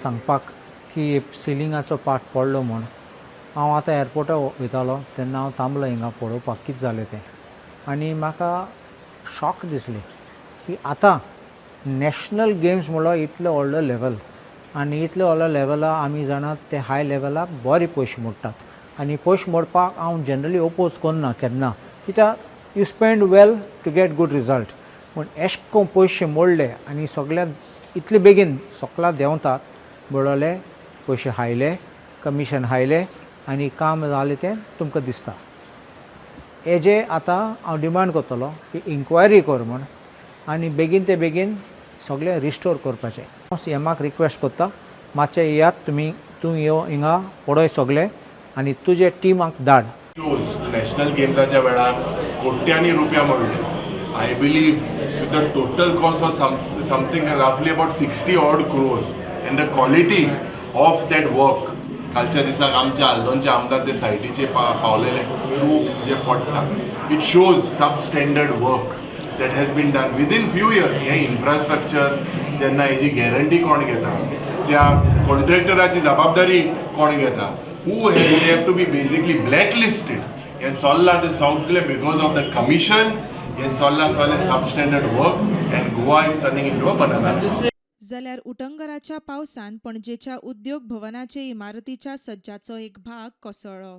सांगपाक की सिलिंगाचो पार्ट पडलो म्हूण हांव आतां एअरपोर्टार वयतालो तेन्ना हांव थांबलो हिंगा पळोवपाक कितें जालें तें आनी म्हाका शॉक दिसलें की आतां नॅशनल गेम्स म्हणलो इतलो व्हडलो लेवल आनी इतलो व्हडलो लेवला आमी जाणात ते हाय लेवलाक बरे पयशे मोडटात आनी पयशे मोडपाक हांव जनरली ओपोज करना केन्ना कित्याक you spend well to get good result पूण एश कोन्न पयशे मोडले आनी सगळ्याक इतले बेगीन सगळा देंवतात बुडोले पयशे हायले कमिशन हायले आनी काम जालें तें तुमकां दिसता हेजे आतां हांव डिमांड करतलो की इन्क्वायरी कर म्हूण आनी बेगीन ते बेगीन सगळें रिस्टोर करपाचें हांव सीएमाक रिक्वेस्ट करता मातशें येयात तूं यो हिंगा पळय सगळें आनी तुजे टिमाक धाड नॅशनल गेम्साच्या वेळार कोट्यांनी रुपया मोडले I believe the total cost was something रफली about 60 odd crores and the quality of that work कालच्या दिसाक आमच्या आल्दोनच्या आमदार ते सायटीचे पावलेले रूफ जे पडटा it shows substandard work that has been done within few years हे इन्फ्रास्ट्रक्चर जेन्ना हेजी गॅरंटी कोण घेता त्या कॉन्ट्रॅक्टराची जबाबदारी कोण घेता who have to be basically blacklisted and चल्ला ते सगळे because of the commissions and चल्ला सगळे substandard work and Goa is turning into a banana. जाल्यार उटंगराच्या पावसान पणजेच्या उद्योग भवनाचे इमारतीच्या सज्जाचो एक भाग कोसळ्ळो.